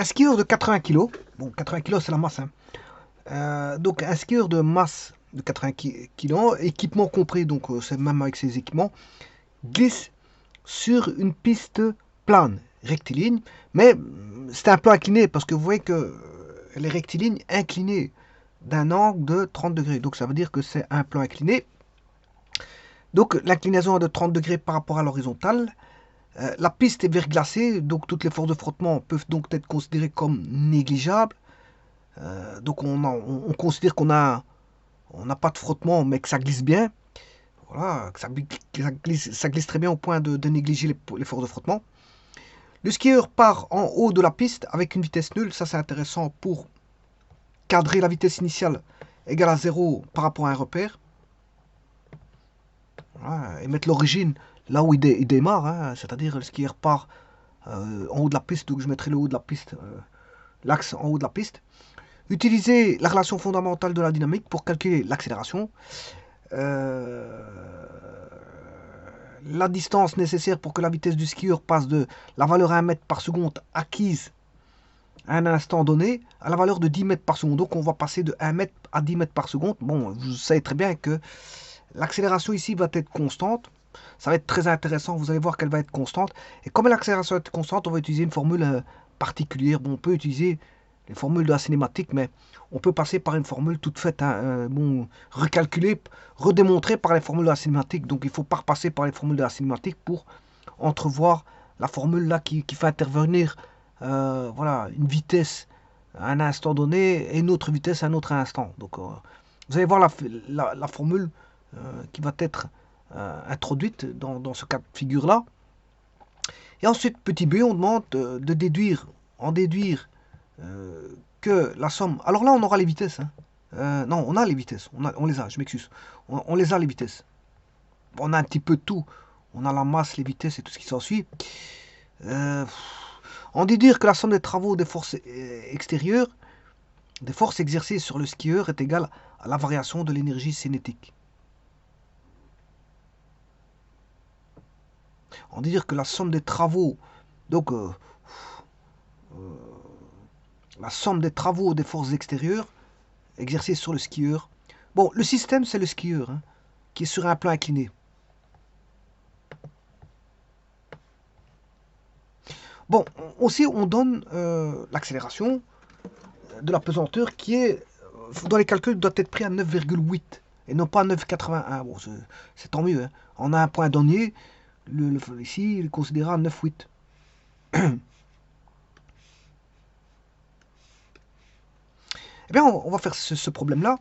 un skieur de 80 kg, bon 80 kg c'est la masse, hein. Donc un skieur de masse de 80 kg, équipement compris, donc c'est même avec ses équipements, glisse sur une piste plane, rectiligne, mais c'est un peu incliné parce que vous voyez que elle est rectiligne inclinée d'un angle de 30 degrés. Donc ça veut dire que c'est un plan incliné. Donc l'inclinaison est de 30 degrés par rapport à l'horizontale. La piste est verglacée, donc toutes les forces de frottement peuvent donc être considérées comme négligeables. Donc on considère on n'a pas de frottement, mais que ça glisse bien. Voilà, ça glisse très bien au point de négliger les forces de frottement. Le skieur part en haut de la piste avec une vitesse nulle. Ça, c'est intéressant pour cadrer la vitesse initiale égale à 0 par rapport à un repère. Voilà, et mettre l'origine là où il démarre, hein, c'est-à-dire le skieur part en haut de la piste, donc je mettrai le haut de la piste, l'axe en haut de la piste. Utiliser la relation fondamentale de la dynamique pour calculer l'accélération. Euh, la distance nécessaire pour que la vitesse du skieur passe de la valeur 1 mètre par seconde acquise à un instant donné à la valeur de 10 mètres par seconde. Donc on va passer de 1 mètre à 10 mètres par seconde. Bon, vous savez très bien que l'accélération ici va être constante. Ça va être très intéressant, vous allez voir qu'elle va être constante. Et comme l'accélération est constante, on va utiliser une formule particulière. Bon, on peut utiliser les formules de la cinématique, mais on peut passer par une formule toute faite, hein, bon, recalculée, redémontrée par les formules de la cinématique. Donc il ne faut pas repasser par les formules de la cinématique pour entrevoir la formule là qui fait intervenir voilà, une vitesse à un instant donné et une autre vitesse à un autre instant. Donc vous allez voir la formule qui va être introduite dans ce cas de figure-là. Et ensuite, petit b, on demande de déduire, en déduire que la somme... Alors là, on aura les vitesses. Hein. Non, on a les vitesses. On les a, je m'excuse. On les a, les vitesses. On a un petit peu de tout. On a la masse, les vitesses et tout ce qui s'ensuit. En déduire que la somme des travaux des forces extérieures, des forces exercées sur le skieur est égale à la variation de l'énergie cinétique. En déduire que la somme des travaux, donc la somme des travaux des forces extérieures exercées sur le skieur. Bon, le système, c'est le skieur, hein, qui est sur un plan incliné. Bon, aussi, on donne l'accélération de la pesanteur qui est, dans les calculs, doit être pris à 9,8 et non pas 9,81. Bon, c'est tant mieux. Hein. On a un point donné, ici, il est considéré à 9,8. Eh bien, on va faire ce problème-là.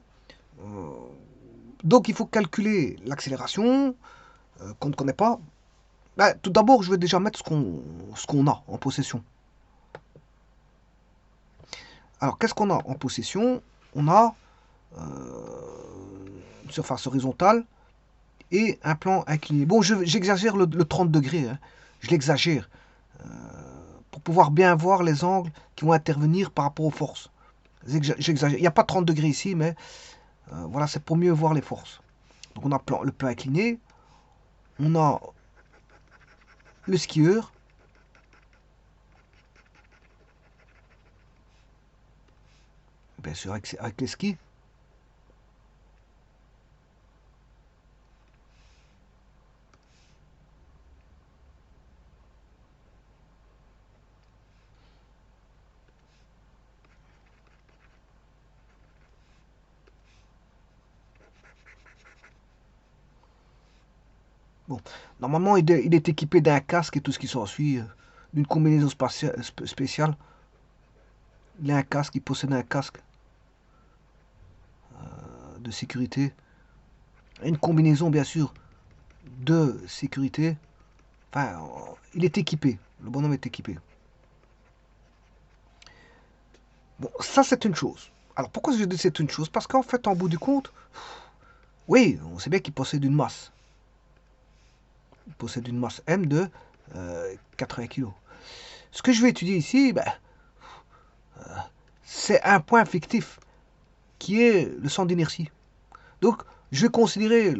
Donc, il faut calculer l'accélération qu'on ne connaît pas. Ben, tout d'abord, je vais déjà mettre ce qu'on a en possession. Alors, qu'est-ce qu'on a en possession? On a une surface horizontale et un plan incliné. Bon, j'exagère le 30 degrés. Hein. Je l'exagère. Pour pouvoir bien voir les angles qui vont intervenir par rapport aux forces. J'exagère. Il n'y a pas 30 degrés ici, mais voilà, c'est pour mieux voir les forces. Donc on a le plan incliné, on a le skieur, bien sûr avec les skis. Bon, normalement il est équipé d'un casque et tout ce qui s'ensuit, d'une combinaison spéciale. Il a un casque, il possède un casque de sécurité. Une combinaison bien sûr de sécurité. Enfin, il est équipé. Le bonhomme est équipé. Bon, ça c'est une chose. Alors pourquoi je dis c'est une chose? Parce qu'en fait, en bout du compte, oui, on sait bien qu'il possède une masse. Il possède une masse M de 80 kg. Ce que je vais étudier ici, ben, c'est un point fictif qui est le centre d'inertie. Donc, je vais considérer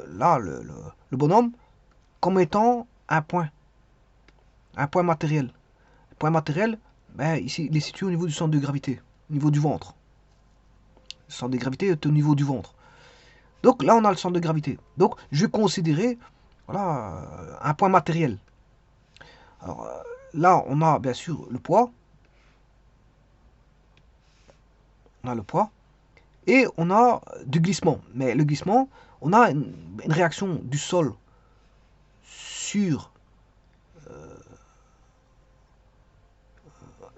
là le bonhomme comme étant un point matériel. Un point matériel, Ben, ici, il est situé au niveau du centre de gravité, au niveau du ventre. Le centre de gravité est au niveau du ventre. Donc là, on a le centre de gravité. Donc, je vais considérer voilà, un point matériel. Alors, là, on a bien sûr le poids. On a le poids. Et on a du glissement. Mais le glissement, on a une réaction du sol sur...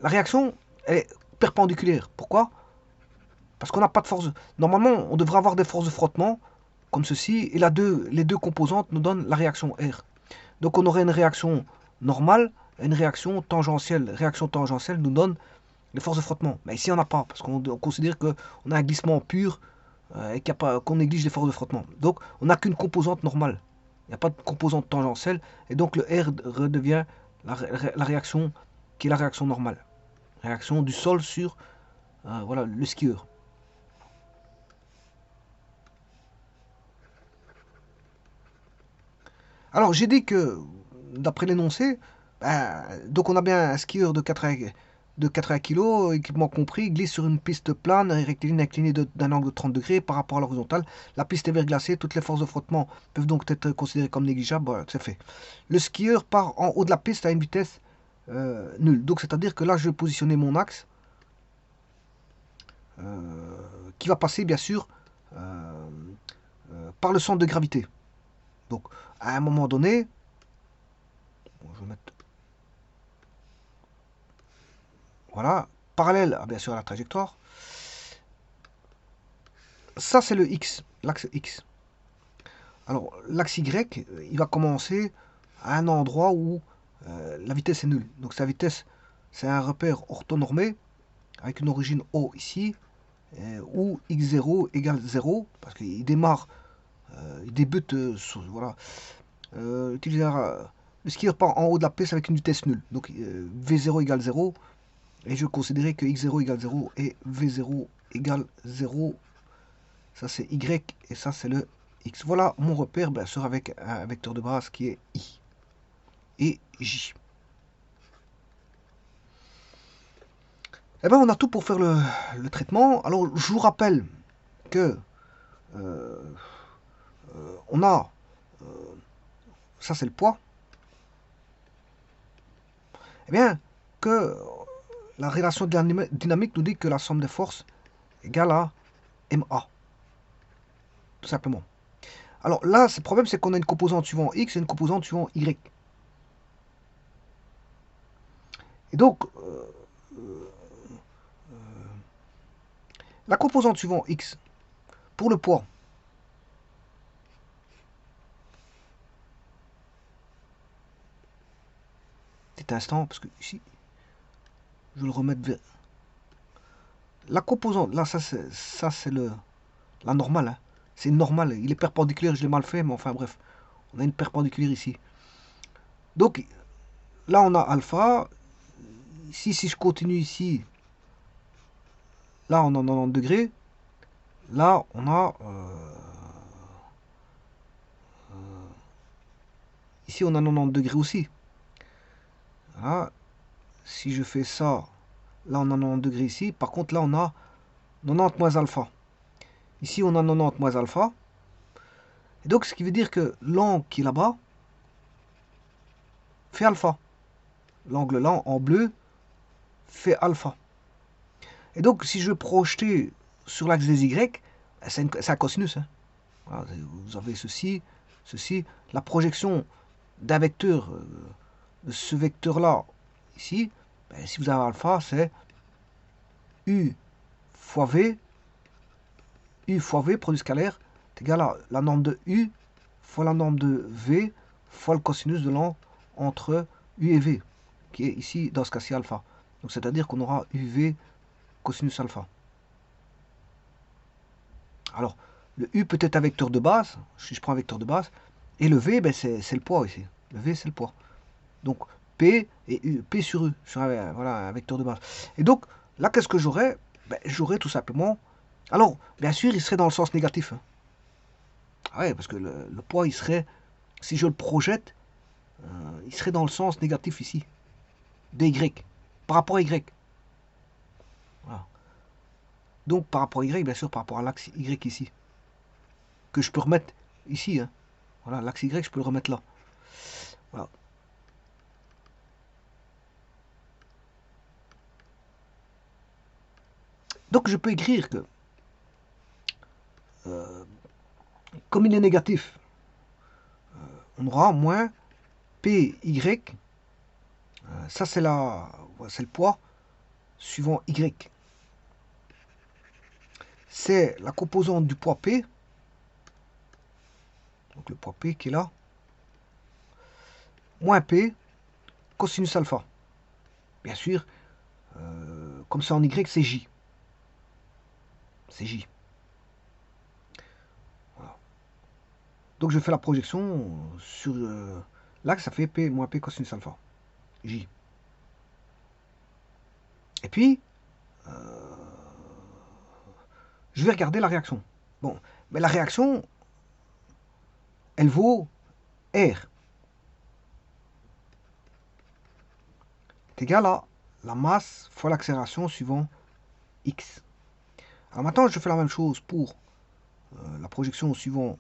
La réaction, elle est perpendiculaire. Pourquoi? Parce qu'on n'a pas de force. Normalement, on devrait avoir des forces de frottement, comme ceci, et les deux composantes nous donnent la réaction R. Donc on aurait une réaction normale et une réaction tangentielle. Réaction tangentielle nous donne les forces de frottement. Mais ici, on n'a pas, parce qu'on considère qu'on a un glissement pur et qu'on néglige les forces de frottement. Donc, on n'a qu'une composante normale. Il n'y a pas de composante tangentielle. Et donc, le R redevient la réaction qui est la réaction normale. Réaction du sol sur voilà, le skieur. Alors, j'ai dit que, d'après l'énoncé, donc on a bien un skieur de 80 kg, équipement compris, glisse sur une piste plane, rectiligne inclinée d'un angle de 30 degrés par rapport à l'horizontale. La piste est verglacée, toutes les forces de frottement peuvent donc être considérées comme négligeables. Voilà, c'est fait. Le skieur part en haut de la piste à une vitesse nulle. Donc, c'est-à-dire que là, je vais positionner mon axe qui va passer, bien sûr, par le centre de gravité. Donc, à un moment donné, je vais mettre voilà, parallèle bien sûr à la trajectoire. Ça c'est le X, l'axe X. Alors l'axe Y, il va commencer à un endroit où la vitesse est nulle. Donc sa vitesse, c'est un repère orthonormé avec une origine O ici, où x0 égale 0, parce qu'il démarre, il débute, voilà, le skieur part en haut de la piste avec une vitesse nulle. Donc V0 égale 0, et je considérais que x0 égale 0 et v0 égale 0. Ça c'est y et ça c'est le x. Voilà mon repère, bien sûr, avec un vecteur de base qui est i et j. Eh bien, on a tout pour faire le traitement. Alors, je vous rappelle que on a, ça c'est le poids, eh bien, que la relation dynamique nous dit que la somme des forces égale à MA, tout simplement. Alors là, le problème, c'est qu'on a une composante suivant X et une composante suivant Y. Et donc, la composante suivant X, pour le poids, petit instant, parce que ici, je vais le remettre vers... La composante, là, ça c'est la normale. Hein. C'est normal, il est perpendiculaire, je l'ai mal fait, mais enfin bref. On a une perpendiculaire ici. Donc, là, on a alpha. Ici, si je continue ici, là, on a 90 degrés. Là, on a... ici, on a 90 degrés aussi. Là, si je fais ça, là, on a 90 degrés ici. Par contre, là, on a 90 moins alpha. Ici, on a 90 moins alpha. Et donc, ce qui veut dire que l'angle qui est là-bas fait alpha. L'angle là, en bleu, fait alpha. Et donc, si je veux projeter sur l'axe des Y, c'est un cosinus. Hein. Voilà, vous avez ceci, ceci. La projection d'un vecteur, de ce vecteur-là, ici, ben, si vous avez alpha, c'est U fois V, U fois V, produit scalaire, est égal à la norme de U fois la norme de V fois le cosinus de l'angle entre U et V, qui est ici, dans ce cas-ci, alpha. Donc, c'est-à-dire qu'on aura UV cosinus alpha. Alors, le U peut être un vecteur de base, si je prends un vecteur de base, et le V, ben, c'est le poids ici. Le V, c'est le poids. Donc, P et U, P sur U, sur voilà, un vecteur de base. Et donc, là, qu'est-ce que j'aurais? Ben, j'aurais tout simplement... Alors, bien sûr, il serait dans le sens négatif. Hein. Ah ouais, parce que le poids, il serait... Si je le projette, il serait dans le sens négatif ici. dy. par rapport à Y. Voilà. Donc par rapport à Y, bien sûr, par rapport à l'axe Y ici. Que je peux remettre ici. Hein. Voilà, l'axe Y, je peux le remettre là. Voilà. Donc je peux écrire que, comme il est négatif, on aura moins PY, ça c'est le poids suivant Y. C'est la composante du poids P, donc le poids P qui est là, moins P cosinus alpha. Bien sûr, comme c'est en Y, c'est J. C'est J. Voilà. Donc je fais la projection sur l'axe, ça fait P moins P cosinus alpha. J. Et puis, je vais regarder la réaction. Bon, mais la réaction, elle vaut R. est égal à la masse fois l'accélération suivant X. Alors maintenant, je fais la même chose pour la projection suivant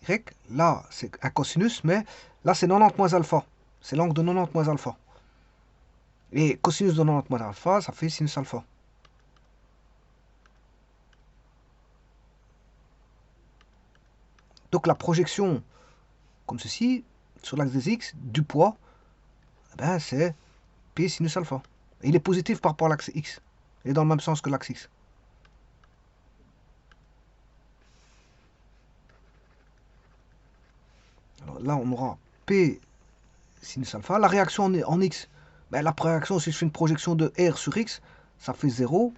Y. Là, c'est un cosinus, mais là, c'est 90 moins alpha. C'est l'angle de 90 moins alpha. Et cosinus de 90 moins alpha, ça fait sinus alpha. Donc la projection, comme ceci, sur l'axe des X, du poids, eh ben, c'est P sinus alpha. Et il est positif par rapport à l'axe X. Il est dans le même sens que l'axe X. Alors là, on aura P sinus alpha. La réaction en X, ben, la réaction, si je fais une projection de R sur X, ça fait 0.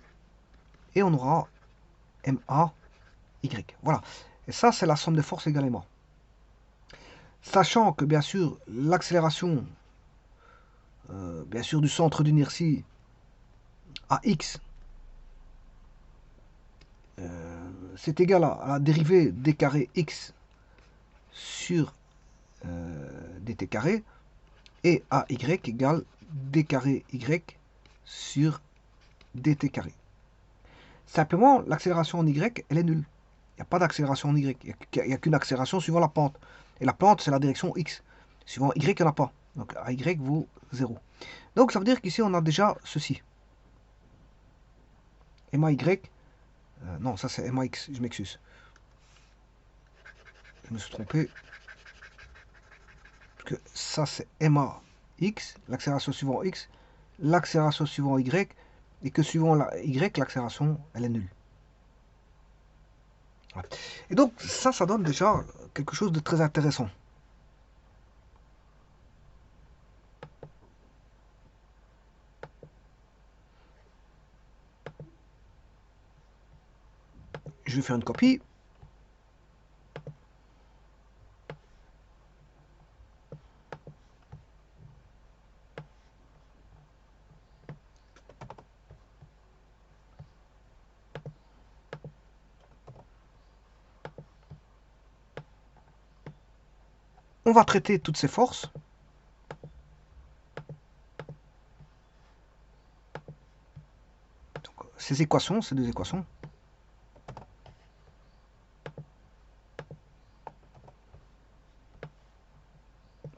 Et on aura MA Y. Voilà. Et ça, c'est la somme des forces égale MA. Sachant que, bien sûr, l'accélération, bien sûr, du centre d'inertie à X, c'est égal à la dérivée d carré X sur dt carré, et à Y égale d carré Y sur dt carré. Simplement, l'accélération en Y, elle est nulle. Il n'y a pas d'accélération en Y. Il n'y a qu'une accélération suivant la pente. Et la pente, c'est la direction X. Suivant Y, il n'y en a pas. Donc AY vaut 0. Donc ça veut dire qu'ici, on a déjà ceci. MAY. Non, ça c'est MAX, je m'excuse. Je me suis trompé. Parce que ça c'est MAX, l'accélération suivant X, l'accélération suivant Y, et que suivant la Y, l'accélération, elle est nulle. Et donc ça donne déjà quelque chose de très intéressant. Je vais faire une copie. On va traiter toutes ces forces. Donc, ces équations, ces deux équations.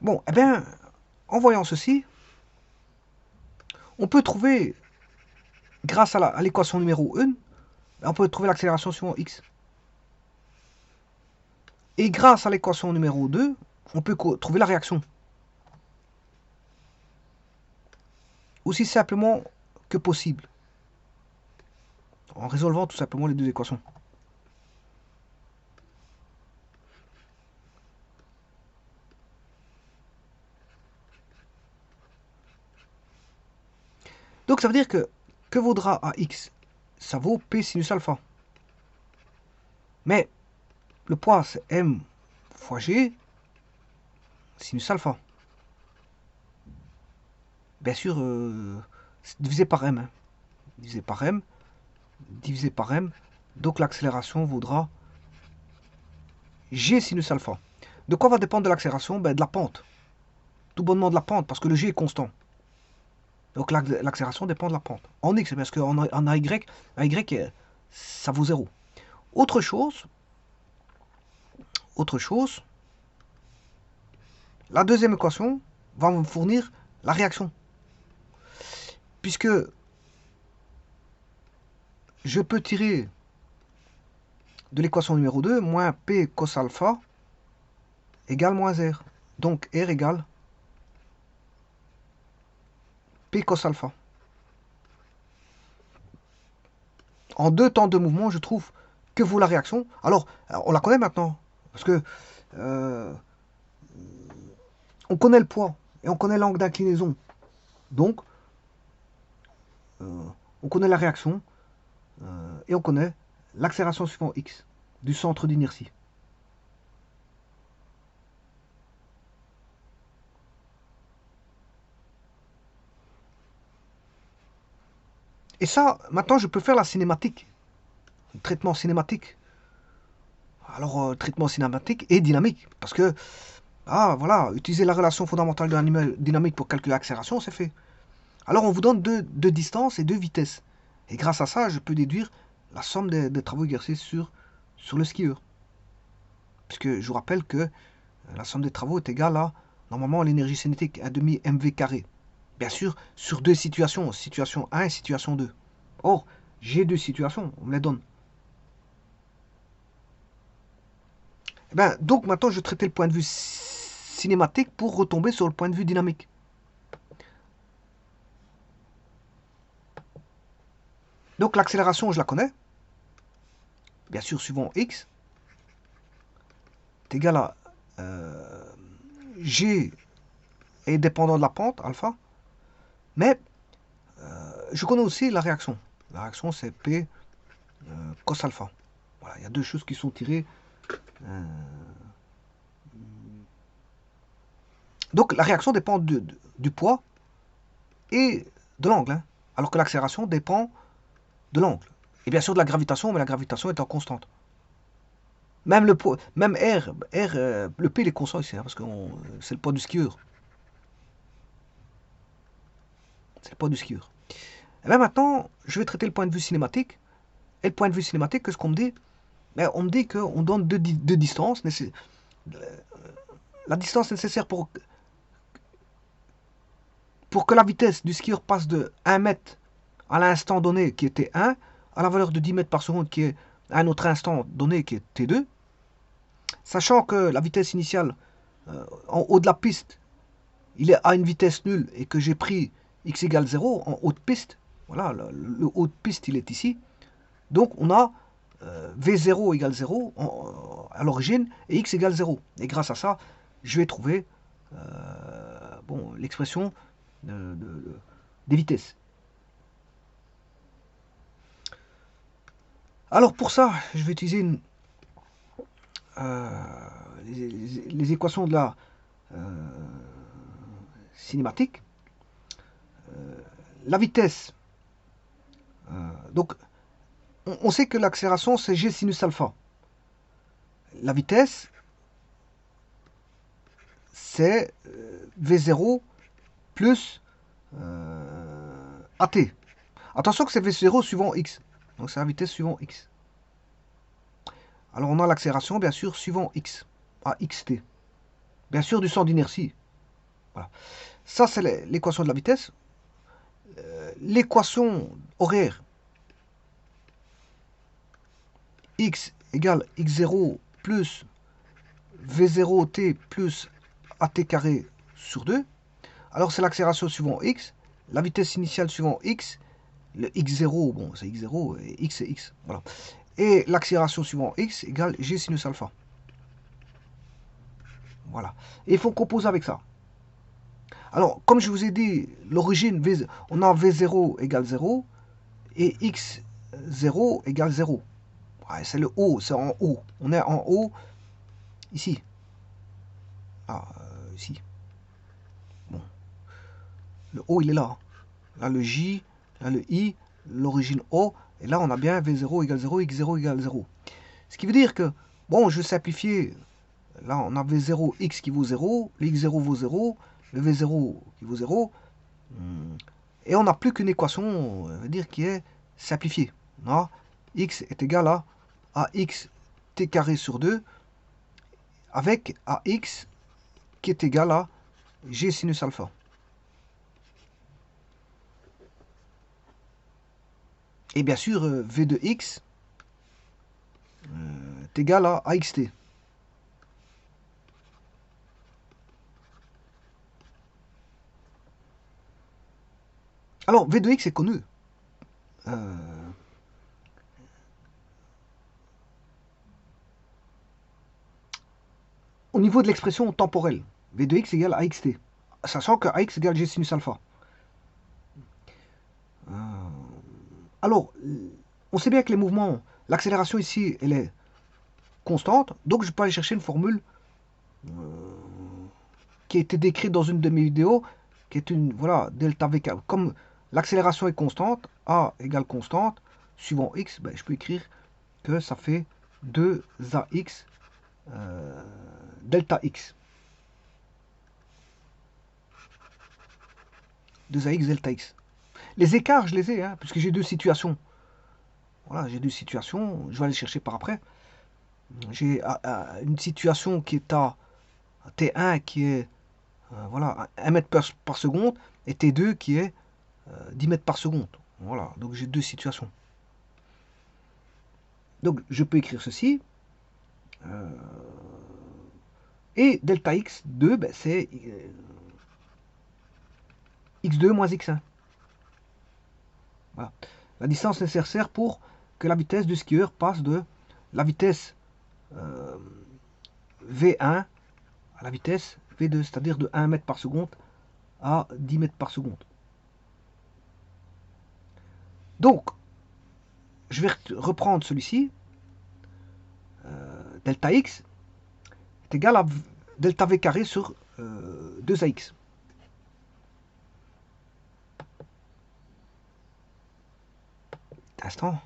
Bon, eh bien, en voyant ceci, on peut trouver, grâce à l'équation numéro 1, on peut trouver l'accélération suivant X. Et grâce à l'équation numéro 2, on peut trouver la réaction. Aussi simplement que possible. En résolvant tout simplement les deux équations. Donc ça veut dire que vaudra à X? Ça vaut P sinus alpha. Mais le poids c'est M fois G sinus alpha. Bien sûr, divisé par M. Hein. Divisé par M. Divisé par M. Donc l'accélération vaudra G sinus alpha. De quoi va dépendre de l'accélération? Ben, de la pente. Tout bonnement de la pente, parce que le G est constant. Donc l'accélération dépend de la pente. En X, parce qu'en Y, ça vaut 0. Autre chose, la deuxième équation va me fournir la réaction. Puisque je peux tirer de l'équation numéro 2, moins P cos alpha égale moins R. Donc R égale P cos alpha. En deux temps de mouvement, je trouve que vaut la réaction. Alors, on la connaît maintenant. Parce que on connaît le poids et on connaît l'angle d'inclinaison. Donc, on connaît la réaction et on connaît l'accélération suivant X du centre d'inertie. Et ça, maintenant, je peux faire la cinématique. Le traitement cinématique. Alors, traitement cinématique et dynamique. Parce que, voilà, utiliser la relation fondamentale de la dynamique pour calculer l'accélération, c'est fait. Alors, on vous donne deux distances et deux vitesses. Et grâce à ça, je peux déduire la somme des travaux exercés sur le skieur. Puisque je vous rappelle que la somme des travaux est égale à, normalement, l'énergie cinétique, 1,5 mv carré. Bien sûr, sur deux situations, situation 1 et situation 2. Or, j'ai deux situations, on me les donne. Eh ben, donc maintenant, je vais traiter le point de vue cinématique pour retomber sur le point de vue dynamique. Donc l'accélération, je la connais. Bien sûr, suivant x est égal à g est dépendant de la pente, alpha. Mais je connais aussi la réaction. La réaction, c'est P cos alpha. Voilà, il y a deux choses qui sont tirées. Donc la réaction dépend du poids et de l'angle. Hein, alors que l'accélération dépend de l'angle. Et bien sûr de la gravitation, mais la gravitation étant constante. Même le poids, même R, le P il est constant ici, hein, parce que c'est le poids du skieur. C'est le poids du skieur. Et bien maintenant, je vais traiter le point de vue cinématique. Et le point de vue cinématique, qu'est-ce qu'on me dit? Ben, on me dit qu'on donne deux distances. La distance nécessaire pour que la vitesse du skieur passe de 1 mètre à l'instant donné qui était 1 à la valeur de 10 mètres par seconde qui est à un autre instant donné qui est T2, sachant que la vitesse initiale en haut de la piste, il est à une vitesse nulle et que j'ai pris x égale 0 en haut de piste, voilà, le haut de piste il est ici, donc on a V0 égale 0 à l'origine et x égale 0. Et grâce à ça, je vais trouver l'expression des vitesses. Alors pour ça, je vais utiliser les équations de la cinématique. La vitesse, donc on sait que l'accélération c'est g sinus alpha. La vitesse c'est V0 plus AT. Attention que c'est V0 suivant x. Donc c'est la vitesse suivant x. Alors on a l'accélération bien sûr suivant x, à xt. Bien sûr du centre d'inertie. Voilà. Ça c'est l'équation de la vitesse. L'équation horaire x égale x0 plus v0t plus at carré sur 2. Alors c'est l'accélération suivant x, la vitesse initiale suivant x, le x0, bon c'est x0 et x c'est x. Voilà. Et l'accélération suivant x égale g sinus alpha. Voilà. Et il faut composer avec ça. Alors, comme je vous ai dit, l'origine, on a V0 égale 0 et X0 égale 0. Ouais, c'est le haut, c'est en haut. On est en haut, ici. Ah, ici. Bon. Le haut, il est là. Là, le J, là, le I, l'origine O. Et là, on a bien V0 égale 0, X0 égale 0. Ce qui veut dire que, bon, je vais simplifier. Là, on a V0, X qui vaut 0, le X0 vaut 0, le V0 qui vaut 0. Et on n'a plus qu'une équation, on veut dire, qui est simplifiée. Non, x est égal à ax t carré sur 2 avec ax qui est égal à g sinus alpha. Et bien sûr, v de x est égal à axt. Alors, v de x est connu. Au niveau de l'expression temporelle, v de x égale axt, sachant que ax égale g sinus alpha. Alors, on sait bien que les mouvements, l'accélération ici, elle est constante, donc je peux aller chercher une formule qui a été décrite dans une de mes vidéos, qui est une, voilà, delta v. Comme l'accélération est constante, a égale constante, suivant x, ben, je peux écrire que ça fait 2ax delta x. 2ax delta x. Les écarts, je les ai, hein, puisque j'ai deux situations. Voilà, j'ai deux situations, je vais aller chercher par après. J'ai une situation qui est à T1 qui est voilà, 1 mètre par seconde et T2 qui est 10 mètres par seconde. Voilà, donc j'ai deux situations. Donc je peux écrire ceci. Et delta x2, ben, c'est x2 moins x1. Voilà. La distance nécessaire pour que la vitesse du skieur passe de la vitesse V1 à la vitesse V2, c'est-à-dire de 1 mètre par seconde à 10 mètres par seconde. Donc, je vais reprendre celui-ci. Delta x est égal à delta v carré sur 2ax. Instant.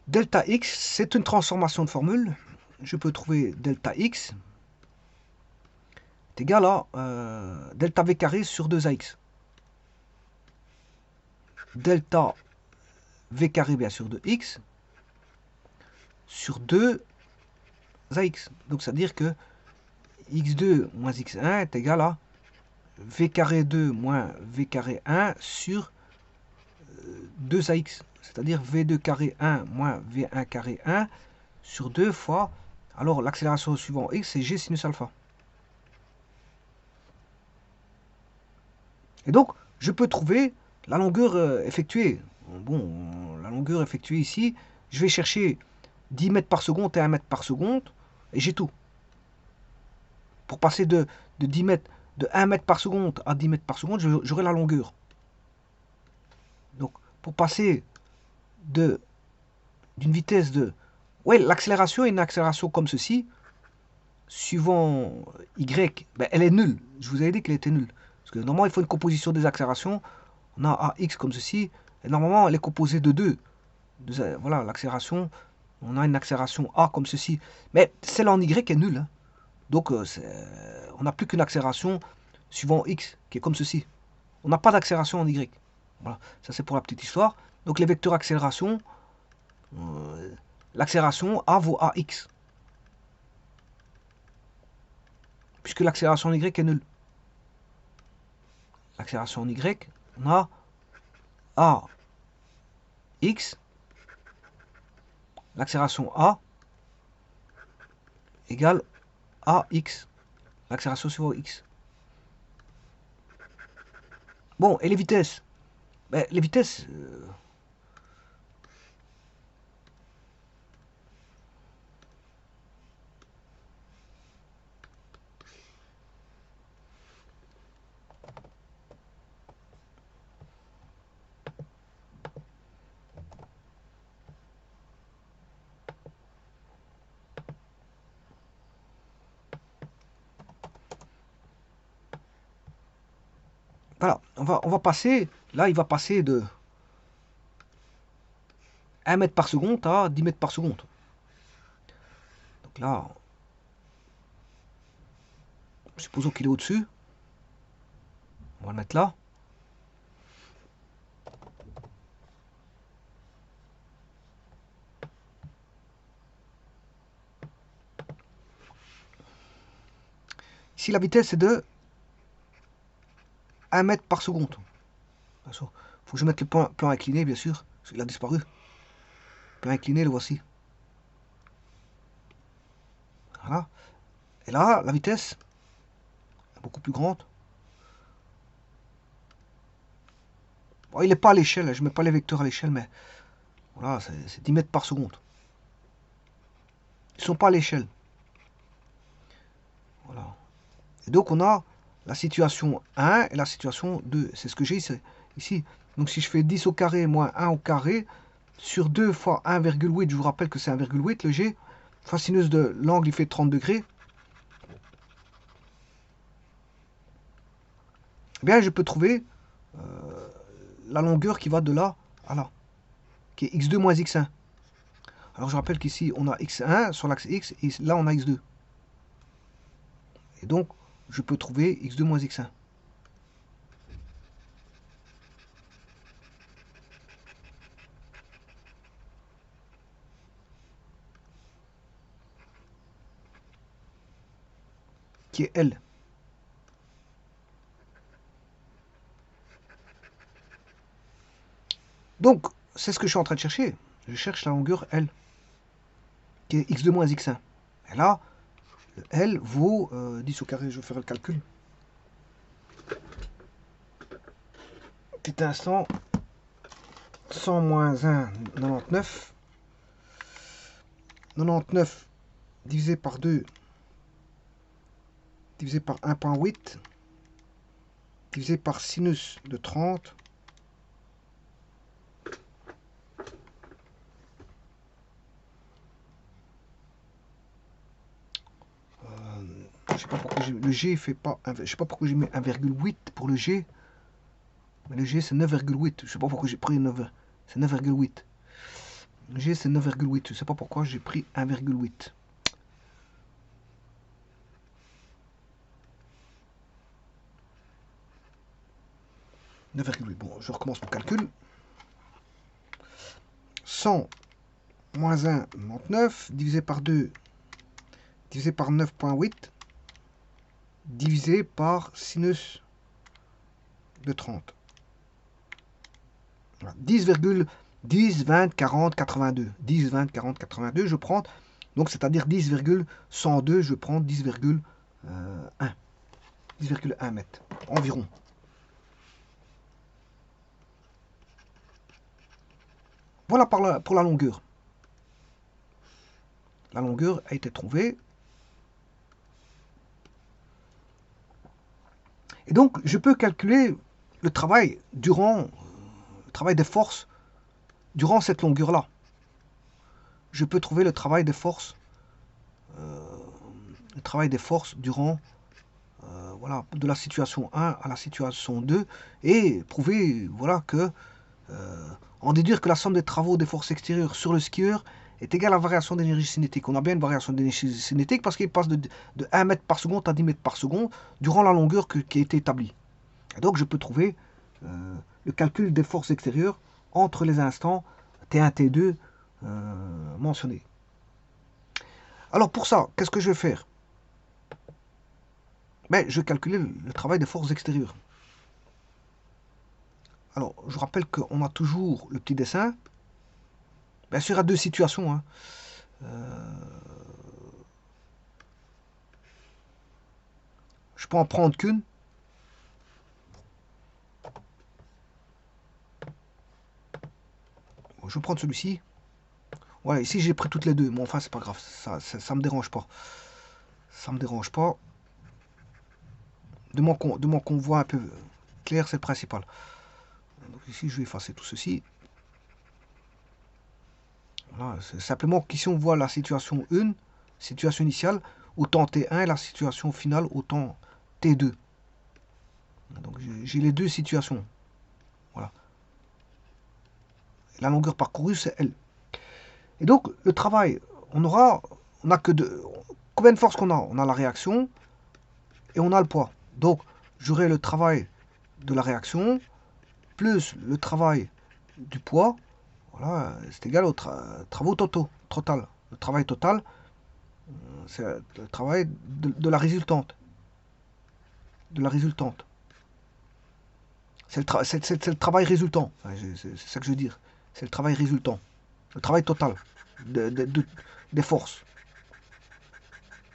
Delta x, c'est une transformation de formule. Je peux trouver delta x est égal à delta v carré sur 2ax. Delta v carré, bien sûr, de x sur 2ax. Donc, c'est-à-dire que x2 moins x1 est égal à v carré 2 moins v carré 1 sur 2ax. C'est-à-dire v2 carré 1 moins v1 carré 1 sur 2 fois, alors l'accélération suivant x, c'est g sinus alpha. Et donc, je peux trouver la longueur effectuée. Bon, la longueur effectuée ici, je vais chercher 10 mètres par seconde et 1 mètre par seconde, et j'ai tout. Pour passer de 10 mètres, de 1 mètre par seconde à 10 mètres par seconde, j'aurai la longueur. Donc, pour passer d'une vitesse de... Ouais, l'accélération est une accélération comme ceci, suivant y, ben, elle est nulle. Je vous avais dit qu'elle était nulle. Parce que normalement, il faut une composition des accélérations. On a ax comme ceci, et normalement, elle est composée de 2. Voilà, l'accélération, on a une accélération a comme ceci. Mais celle en y est nulle. Hein. Donc, on n'a plus qu'une accélération suivant x, qui est comme ceci. On n'a pas d'accélération en y. Voilà, ça c'est pour la petite histoire. Donc, les vecteurs accélération, l'accélération a vaut ax. Puisque l'accélération en y est nulle. L'accélération en y, on a ax, l'accélération a égale ax, l'accélération sur x. Bon, et les vitesses, ben, les vitesses, voilà, on va passer, là il va passer de 1 mètre par seconde à 10 mètres par seconde. Donc là, Supposons qu'il est au-dessus. On va le mettre là. Ici, la vitesse est de 1 mètre par seconde. Il faut que je mette le plan incliné, bien sûr. Parce qu'il a disparu. Plan incliné, le voici. Voilà. Et là, la vitesse est beaucoup plus grande. Bon, il n'est pas à l'échelle, je ne mets pas les vecteurs à l'échelle, mais voilà, c'est 10 mètres par seconde. Ils ne sont pas à l'échelle. Voilà. Et donc on a la situation 1 et la situation 2. C'est ce que j'ai ici. Donc si je fais 10 au carré moins 1 au carré, sur 2 fois 1,8, je vous rappelle que c'est 1,8 le G, fois sinus de l'angle il fait 30 degrés, eh bien je peux trouver la longueur qui va de là à là, qui est x2 moins x1. Alors je rappelle qu'ici on a x1 sur l'axe x, et là on a x2. Et donc je peux trouver x2 moins x1. Qui est L. Donc, c'est ce que je suis en train de chercher. Je cherche la longueur L, qui est x2 moins x1. Et là, le L vaut 10 au carré, je vais faire le calcul. Petit instant. 100 moins 1, 99. 99 divisé par 2, divisé par 1,8, divisé par sinus de 30. Je sais pas pourquoi le G fait pas. Je sais pas pourquoi j'ai mis 1,8 pour le G. Mais le G c'est 9,8. Je sais pas pourquoi j'ai pris 9. C'est 9,8. Le G c'est 9,8. Je sais pas pourquoi j'ai pris 1,8. Bon, je recommence mon calcul. 100 moins 1, 99, divisé par 2, divisé par 9,8, divisé par sinus de 30. 10, 20, 40, 82. 10, 20, 40, 82, je prends, donc c'est-à-dire 10,102, je prends 10,1. 10,1 mètres, environ. Voilà pour la longueur. La longueur a été trouvée. Et donc, je peux calculer le travail durant, le travail des forces durant cette longueur-là. Je peux trouver le travail des forces, durant, voilà, de la situation 1 à la situation 2, et prouver, voilà, que, en déduire que la somme des travaux des forces extérieures sur le skieur est égale à la variation d'énergie cinétique. On a bien une variation d'énergie cinétique parce qu'il passe de 1 mètre par seconde à 10 mètres par seconde durant la longueur qui a été établie. Et donc je peux trouver le calcul des forces extérieures entre les instants T1, T2 mentionnés. Alors pour ça, qu'est-ce que je vais faire? Ben, je vais calculer le travail des forces extérieures. Alors, je rappelle qu'on a toujours le petit dessin. Bien sûr, à deux situations. Hein. Je peux en prendre qu'une. Je vais prendre celui-ci. Voilà, ici j'ai pris toutes les deux. Mais enfin, c'est pas grave. Ça me dérange pas. Ça me dérange pas. De mon qu'on voit un peu clair, c'est le principal. Donc ici, je vais effacer tout ceci. Voilà, c'est simplement qu'ici, on voit la situation 1, situation initiale, au temps T1, et la situation finale au temps T2. Donc j'ai les deux situations. Voilà. La longueur parcourue, c'est L. Et donc, le travail, on a que de... Combien de force qu'on a? On a la réaction, et on a le poids. Donc, j'aurai le travail de la réaction plus le travail du poids. Voilà, c'est égal aux travaux totaux, total. Le travail total, c'est le travail de la résultante. De la résultante. C'est le travail résultant. C'est ça que je veux dire. C'est le travail résultant. Le travail total des forces.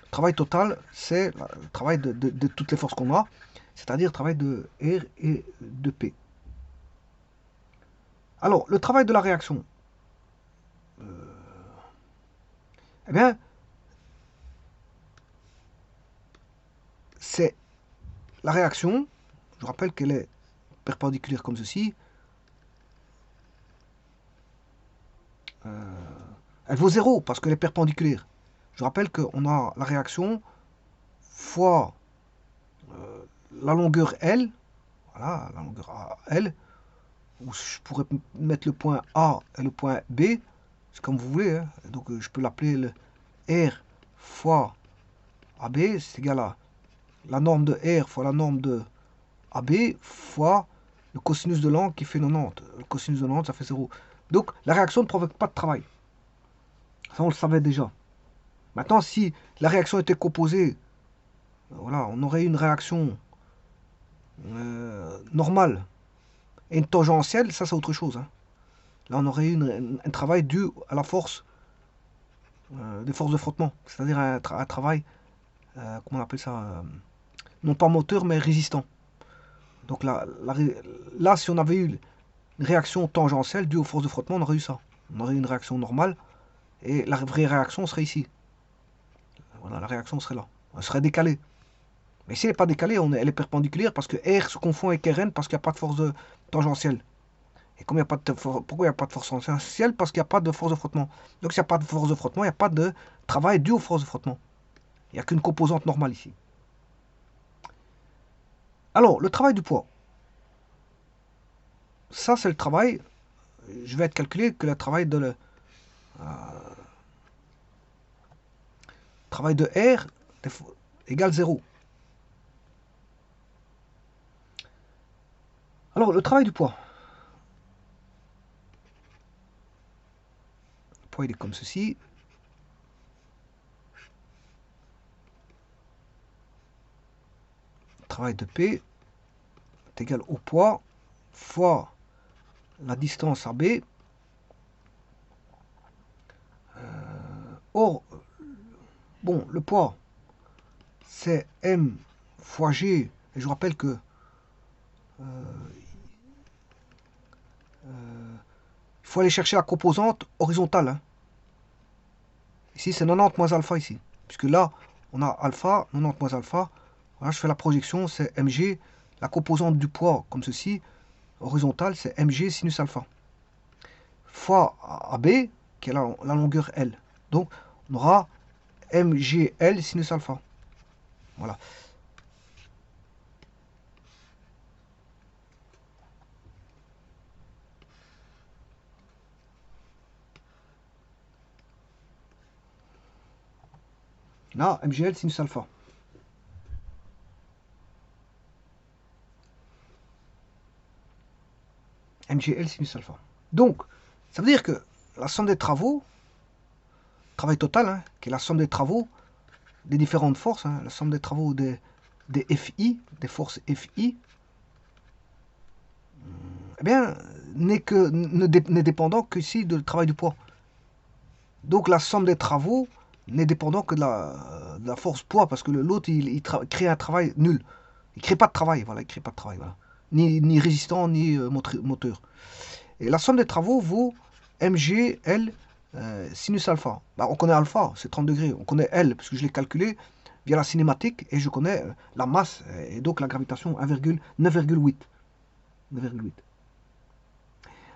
Le travail total, c'est le travail de toutes les forces qu'on a, c'est-à-dire le travail de R et de P. Alors, le travail de la réaction, eh bien, c'est la réaction, je rappelle qu'elle est perpendiculaire comme ceci, elle vaut 0 parce qu'elle est perpendiculaire. Je rappelle qu'on a la réaction fois la longueur L, voilà, la longueur L, où je pourrais mettre le point A et le point B, c'est comme vous voulez, hein. Donc je peux l'appeler le R fois AB, c'est égal à la norme de R fois la norme de AB fois le cosinus de l'angle qui fait 90. Le cosinus de 90, ça fait 0. Donc la réaction ne provoque pas de travail. Ça, on le savait déjà. Maintenant, si la réaction était composée, voilà, on aurait une réaction normale et une tangentielle, ça c'est autre chose. Hein. Là, on aurait eu un travail dû à la force des forces de frottement, c'est-à-dire un travail, comment on appelle ça, non pas moteur, mais résistant. Donc là, si on avait eu une réaction tangentielle due aux forces de frottement, on aurait eu ça. On aurait eu une réaction normale, et la vraie réaction serait ici. Voilà, la réaction serait là. Elle serait décalée. Mais si elle n'est pas décalée, elle est perpendiculaire parce que R se confond avec Rn parce qu'il n'y a pas de force tangentielle. Et comme il y a pas de pourquoi il n'y a pas de force tangentielle? Parce qu'il n'y a pas de force de frottement. Donc s'il n'y a pas de force de frottement, il n'y a pas de travail dû aux forces de frottement. Il n'y a qu'une composante normale ici. Alors, le travail du poids. Ça, c'est le travail. Je vais être calculé que le travail de travail de R égale 0. Alors, le travail du poids. Le poids, il est comme ceci. Le travail de P est égal au poids fois la distance AB. Or, bon, le poids, c'est M fois G. Et je vous rappelle que il faut aller chercher la composante horizontale. Hein. Ici, c'est 90 moins alpha ici. Puisque là, on a alpha, 90 moins alpha. Voilà, je fais la projection, c'est mg. La composante du poids, comme ceci, horizontale, c'est mg sinus alpha. Fois AB, qui est la longueur L. Donc, on aura mgl sinus alpha. Voilà. Là, mgl sinus alpha. mgl sinus alpha. Donc, ça veut dire que la somme des travaux, travail total, hein, qui est la somme des travaux des différentes forces, hein, la somme des travaux des FI, des forces FI, eh bien, n'est dépendant que ici du travail du poids. Donc la somme des travaux n'est dépendant que de la force poids, parce que l'autre, il crée un travail nul. Il ne crée pas de travail, voilà, il crée pas de travail, voilà. Ni résistant, ni moteur. Et la somme des travaux vaut mgl sinus alpha. Bah, on connaît alpha, c'est 30 degrés. On connaît L, parce que je l'ai calculé via la cinématique, et je connais la masse, et donc la gravitation 9,8.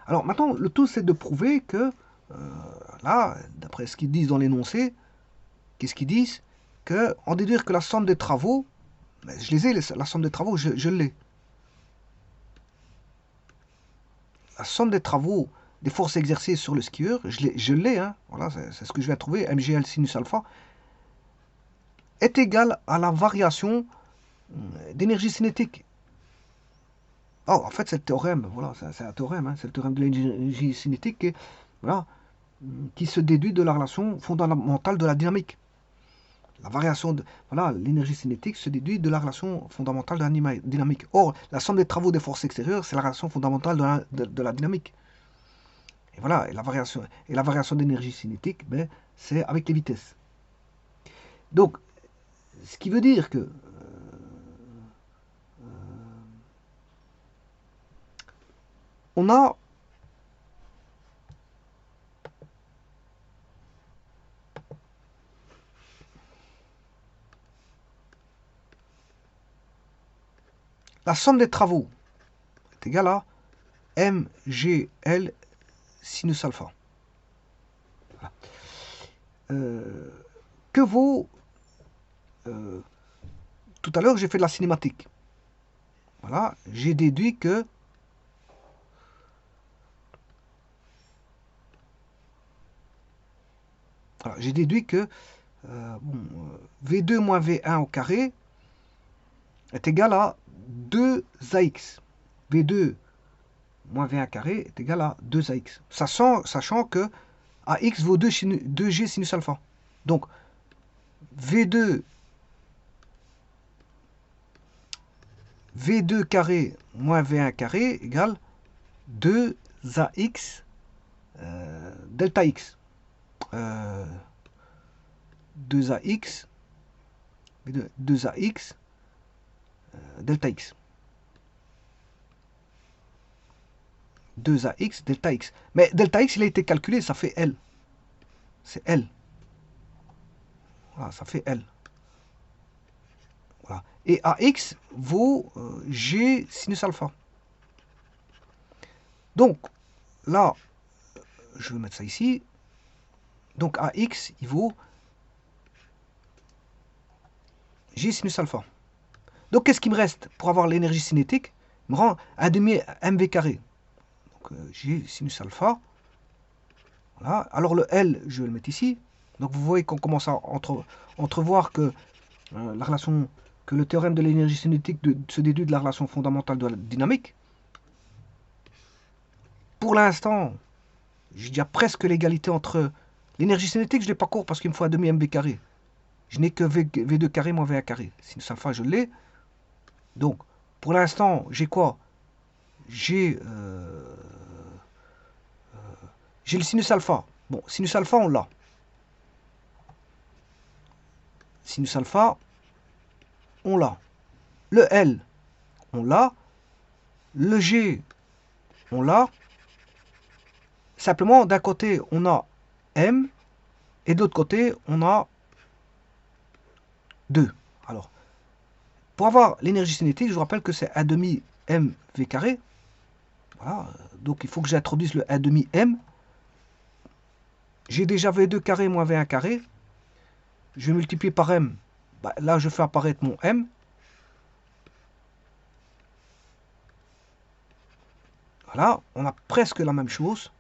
Alors maintenant, le tout, c'est de prouver que, là, d'après ce qu'ils disent dans l'énoncé, qu'est-ce qu'ils disent? En déduire que la somme des travaux, je les ai, la somme des travaux, je l'ai. La somme des travaux des forces exercées sur le skieur, je l'ai, hein, voilà, c'est ce que je viens de trouver, mgl sinus alpha, est égal à la variation d'énergie cinétique. Oh, en fait, c'est le théorème, voilà, c'est un théorème, hein, c'est le théorème de l'énergie cinétique voilà, qui se déduit de la relation fondamentale de la dynamique. La variation de voilà, l'énergie cinétique se déduit de la relation fondamentale de la dynamique. Or, la somme des travaux des forces extérieures, c'est la relation fondamentale de la dynamique. Et voilà, et la variation d'énergie cinétique, ben, c'est avec les vitesses. Donc, ce qui veut dire que on a la somme des travaux est égale à mgl sinus alpha. Voilà. Que vaut tout à l'heure j'ai fait de la cinématique. Voilà, j'ai déduit que voilà, j'ai déduit que V2 moins V1 au carré est égal à 2AX. V2 moins V1 carré est égal à 2AX. Sachant que AX vaut 2G sinus alpha. Donc, V2 carré moins V1 carré égale 2AX delta X. 2AX 2AX delta X. 2AX delta X. Mais delta X, il a été calculé, ça fait L. C'est L. Voilà, ça fait L. Voilà. Et AX vaut G sinus alpha. Donc, là, je vais mettre ça ici. Donc, AX, il vaut G sinus alpha. Donc, qu'est-ce qui me reste pour avoir l'énergie cinétique? Il me rend 1 demi mv carré. Donc, G sinus alpha. Voilà. Alors, le L, je vais le mettre ici. Donc, vous voyez qu'on commence à entrevoir que la relation, que le théorème de l'énergie cinétique se déduit de la relation fondamentale de la dynamique. Pour l'instant, j'ai déjà presque l'égalité entre l'énergie cinétique, je ne l'ai pas court parce qu'il me faut un demi mv carré. Je n'ai que V2 carré moins V1 carré. Sinus alpha, je l'ai. Donc, pour l'instant, j'ai quoi? J'ai le sinus alpha. Bon, sinus alpha, on l'a. Sinus alpha, on l'a. Le L, on l'a. Le G, on l'a. Simplement, d'un côté, on a M, et de l'autre côté, on a 2. Alors, pour avoir l'énergie cinétique, je vous rappelle que c'est 1 demi mv carré. Voilà, donc il faut que j'introduise le 1 demi m. J'ai déjà V2 carré moins V1 carré. Je vais multiplier par m. Bah, là, je fais apparaître mon m. Voilà, on a presque la même chose.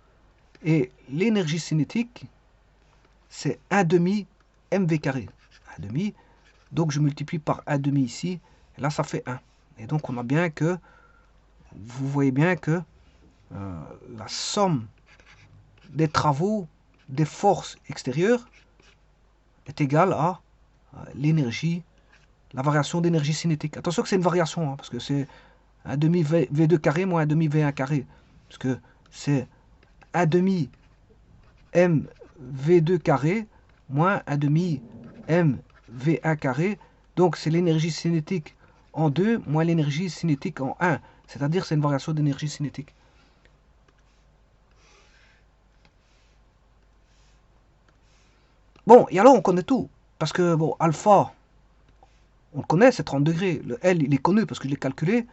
Et l'énergie cinétique, c'est 1 demi mv carré. 1 demi. Donc je multiplie par 1 demi ici. Et là, ça fait 1. Et donc on a bien que, vous voyez bien que la somme des travaux des forces extérieures est égale à l'énergie, la variation d'énergie cinétique. Attention que c'est une variation, hein, parce que c'est 1 demi V2 carré moins 1 demi V1 carré. Parce que c'est 1 demi mv2 carré moins 1 demi mv1 carré. Donc c'est l'énergie cinétique en 2 moins l'énergie cinétique en 1. C'est-à-dire c'est une variation d'énergie cinétique. Bon, et alors on connaît tout. Parce que, bon, alpha, on le connaît, c'est 30 degrés. Le L, il est connu parce que je l'ai calculé.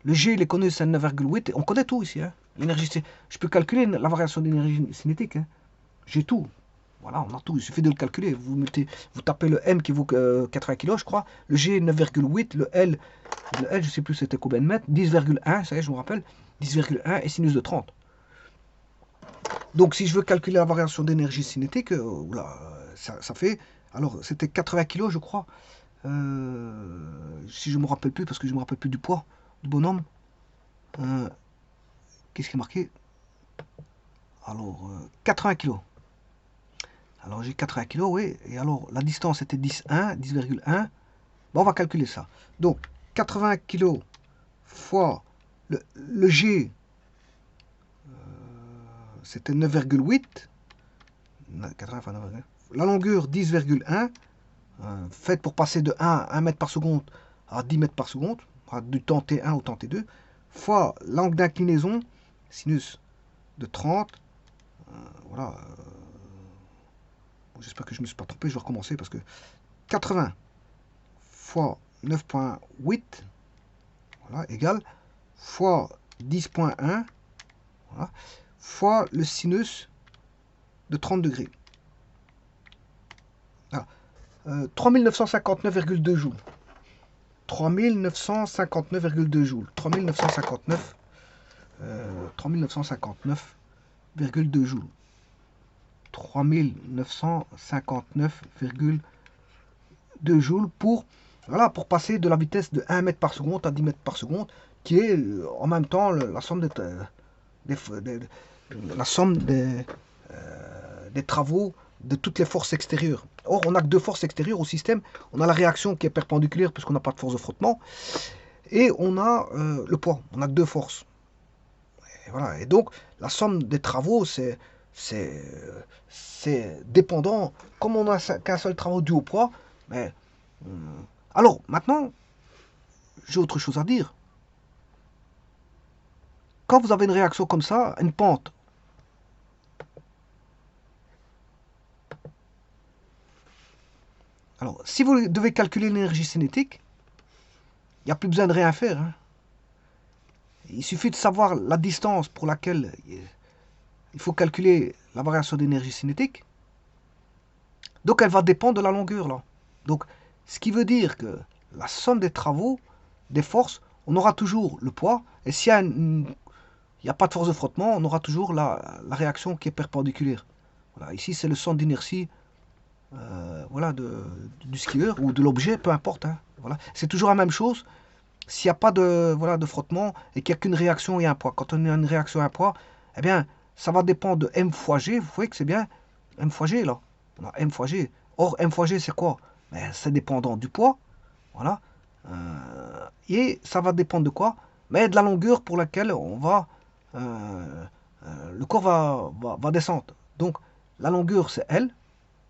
Le G, il est connu, c'est 9,8. On connaît tout ici. Hein. Je peux calculer la variation d'énergie cinétique. Hein. J'ai tout. Voilà, on a tout. Il suffit de le calculer. Vous tapez le M qui vaut 80 kg, je crois. Le G, 9,8. Le L, je ne sais plus c'était combien de mètres. 10,1, ça y est, je me rappelle. 10,1 et sinus de 30. Donc, si je veux calculer la variation d'énergie cinétique, ça fait... Alors, c'était 80 kg, je crois. Si je me rappelle plus, parce que je me rappelle plus du poids du bonhomme. Qu'est-ce qui est marqué? Alors, 80 kg. Alors, j'ai 80 kg, oui. Et alors, la distance était 10,1. Bon, on va calculer ça. Donc, 80 kg fois le G, c'était 9,8. 80 fois 9,1. La longueur, 10,1. Faite pour passer de 1 à 1 mètre par seconde à 10 mètres par seconde, du temps T1 au temps T2, fois l'angle d'inclinaison, sinus de 30. Voilà. J'espère que je ne me suis pas trompé, je vais recommencer parce que 80 fois 9,8, voilà, égale, fois 10,1, voilà, fois le sinus de 30 degrés. Voilà. 3959,2 joules. 3959,2 joules. 3959,2 joules. 3959,2 joules pour, voilà, pour passer de la vitesse de 1 mètre par seconde à 10 mètres par seconde, qui est en même temps la somme des travaux de toutes les forces extérieures. Or, on n'a que deux forces extérieures au système. On a la réaction qui est perpendiculaire puisqu'on n'a pas de force de frottement. Et on a le poids. On a que deux forces. Et voilà. Et donc, la somme des travaux, c'est dépendant. Comme on n'a qu'un seul travail dû au poids, mais, alors, maintenant, j'ai autre chose à dire. Quand vous avez une réaction comme ça, une pente, alors, si vous devez calculer l'énergie cinétique, il n'y a plus besoin de rien faire. Hein. Il suffit de savoir la distance pour laquelle il faut calculer la variation d'énergie cinétique. Donc, elle va dépendre de la longueur, là. Donc, ce qui veut dire que la somme des travaux, des forces, on aura toujours le poids. Et s'il n'y a pas de force de frottement, on aura toujours la réaction qui est perpendiculaire. Voilà, ici, c'est le centre d'inertie voilà, du skieur ou de l'objet, peu importe. Hein, voilà. C'est toujours la même chose. S'il n'y a pas de, voilà, de frottement et qu'il n'y a qu'une réaction et un poids. Quand on a une réaction et un poids, eh bien, ça va dépendre de M fois G. Vous voyez que c'est bien M fois G, là. On a M fois G. Or, M fois G, c'est quoi? C'est dépendant du poids. Voilà. Et ça va dépendre de quoi? Mais de la longueur pour laquelle on va... le corps va descendre. Donc, la longueur, c'est L.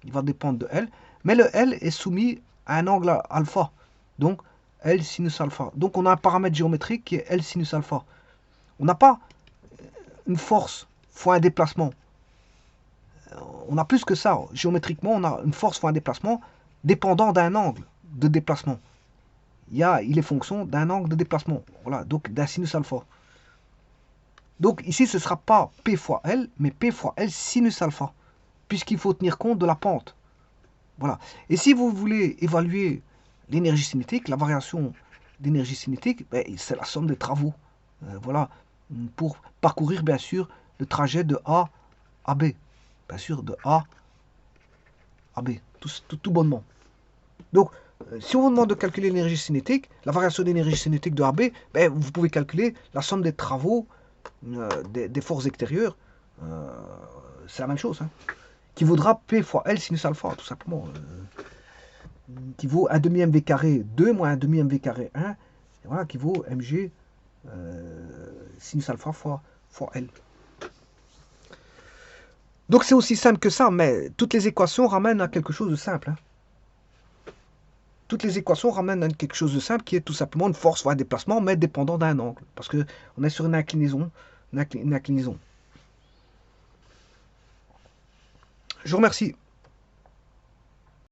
Il va dépendre de L. Mais le L est soumis à un angle alpha. Donc, L sinus alpha. Donc, on a un paramètre géométrique qui est L sinus alpha. On n'a pas une force fois un déplacement. On a plus que ça. Géométriquement, on a une force fois un déplacement dépendant d'un angle de déplacement. Il est fonction d'un angle de déplacement. Voilà, donc d'un sinus alpha. Donc ici, ce ne sera pas P fois L, mais P fois L sinus alpha. Puisqu'il faut tenir compte de la pente. Voilà. Et si vous voulez évaluer l'énergie cinétique, la variation d'énergie cinétique, c'est la somme des travaux. Voilà. Pour parcourir, bien sûr, le trajet de A à B. Bien sûr, de A à B. Tout bonnement. Donc, si on vous demande de calculer l'énergie cinétique, la variation d'énergie cinétique de AB, vous pouvez calculer la somme des travaux des forces extérieures. C'est la même chose. Hein, qui vaudra P fois L sinus alpha, tout simplement. Qui vaut 1 demi mv carré 2 moins 1 demi mv carré 1. Et voilà, qui vaut mg sinus alpha fois L. Donc c'est aussi simple que ça, mais toutes les équations ramènent à quelque chose de simple. Hein. Toutes les équations ramènent à quelque chose de simple qui est tout simplement une force fois un déplacement, mais dépendant d'un angle. Parce qu'on est sur une inclinaison. Une inclinaison. Je vous remercie.